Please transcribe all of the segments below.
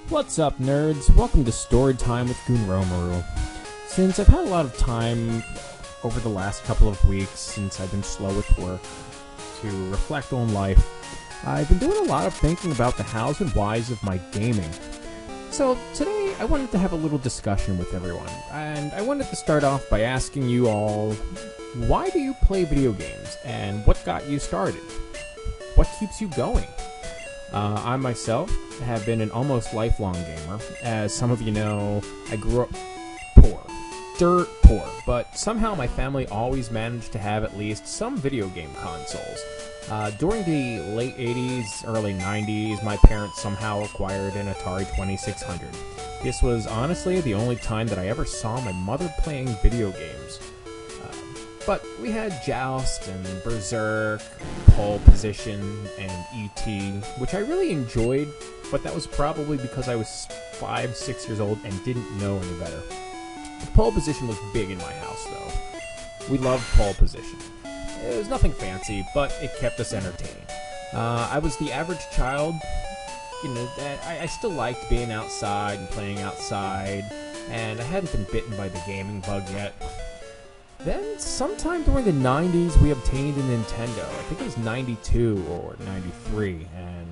What's up, nerds? Welcome to Storytime with Gunromaru. Since I've had a lot of time over the last couple of weeks since I've been slow with work to reflect on life, I've been doing a lot of thinking about the hows and whys of my gaming. So today I wanted to have a little discussion with everyone, and I wanted to start off by asking you all, why do you play video games, and what got you started? What keeps you going? I myself have been an almost lifelong gamer. As some of you know, I grew up poor. Dirt poor. But somehow my family always managed to have at least some video game consoles. During the late 80s, early 90s, my parents somehow acquired an Atari 2600. This was honestly the only time that I ever saw my mother playing video games. But we had Joust and Berserk, Pole Position, and E.T., which I really enjoyed, but that was probably because I was 5, 6 years old and didn't know any better. Pole Position was big in my house, though. We loved Pole Position. It was nothing fancy, but it kept us entertained. I was the average child. I still liked being outside and playing outside, and I hadn't been bitten by the gaming bug yet. Then, sometime during the 90s, we obtained a Nintendo. I think it was 92 or 93, and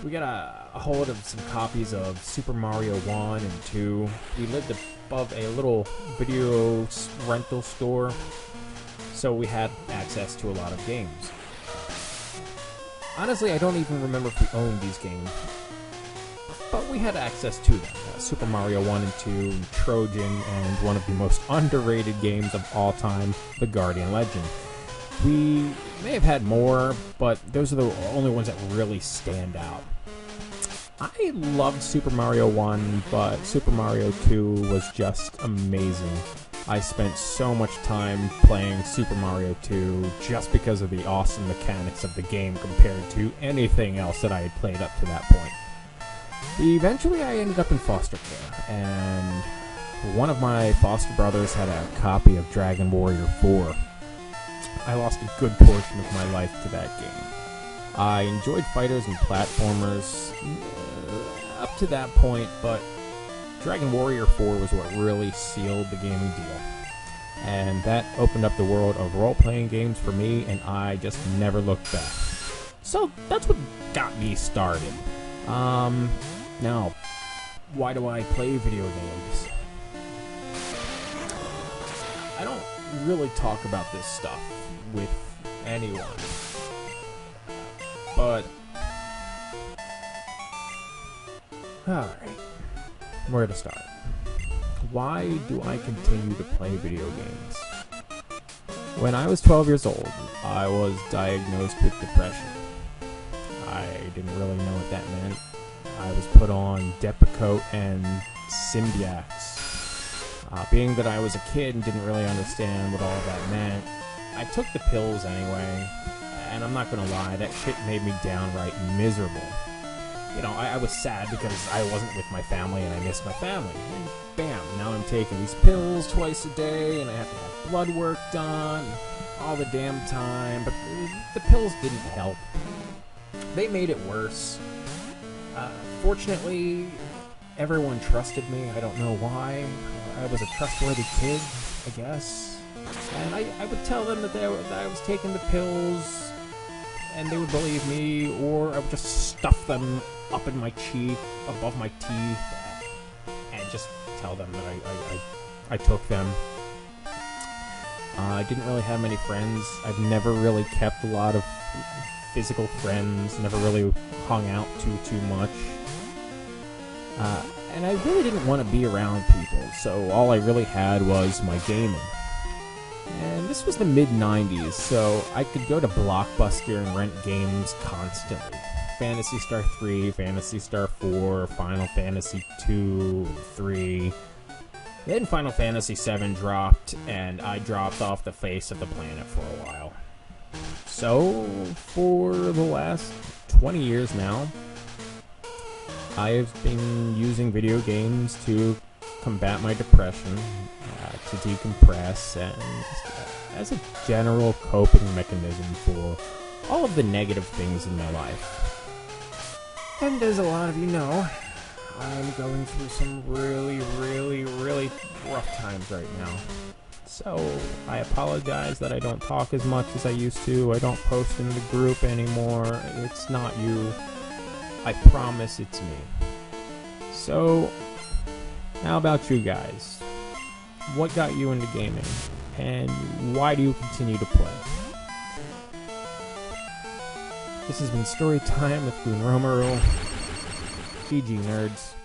we got a hold of some copies of Super Mario 1 and 2. We lived above a little video rental store, so we had access to a lot of games. Honestly, I don't even remember if we owned these games, but we had access to them. Super Mario 1 and 2, Trojan, and one of the most underrated games of all time, The Guardian Legend. We may have had more, but those are the only ones that really stand out. I loved Super Mario 1, but Super Mario 2 was just amazing. I spent so much time playing Super Mario 2 just because of the awesome mechanics of the game compared to anything else that I had played up to that point. Eventually, I ended up in foster care, and one of my foster brothers had a copy of Dragon Warrior 4. I lost a good portion of my life to that game. I enjoyed fighters and platformers up to that point, but Dragon Warrior 4 was what really sealed the gaming deal. And that opened up the world of role-playing games for me, and I just never looked back. So that's what got me started. Now, why do I play video games? I don't really talk about this stuff with anyone, but alright, where to start? Why do I continue to play video games? When I was 12 years old, I was diagnosed with depression. I didn't really know what that meant. I was put on Depakote and Symbiax. Being that I was a kid and didn't really understand what all of that meant, I took the pills anyway, and I'm not gonna lie, that shit made me downright miserable. I was sad because I wasn't with my family and I missed my family. And bam, now I'm taking these pills twice a day and I have to have blood work done all the damn time, but the pills didn't help. They made it worse. Fortunately, everyone trusted me. I don't know why. I was a trustworthy kid, I guess. And I would tell them that I was taking the pills, and they would believe me, or I would just stuff them up in my cheek, above my teeth, and just tell them that I took them. I didn't really have many friends. I've never really kept a lot of physical friends, never really hung out too much. And I really didn't want to be around people, so all I really had was my gaming. And this was the mid-90s, so I could go to Blockbuster and rent games constantly. Phantasy Star 3, Phantasy Star 4, Final Fantasy 2, and 3. Then Final Fantasy 7 dropped, and I dropped off the face of the planet for a while. So, for the last 20 years now, I have been using video games to combat my depression, to decompress, and as a general coping mechanism for all of the negative things in my life. And as a lot of you know, I'm going through some really rough times right now. So, I apologize that I don't talk as much as I used to. I don't post in the group anymore. It's not you. I promise it's me. So, how about you guys? What got you into gaming? And why do you continue to play? This has been Storytime with Gunromaru. GG nerds.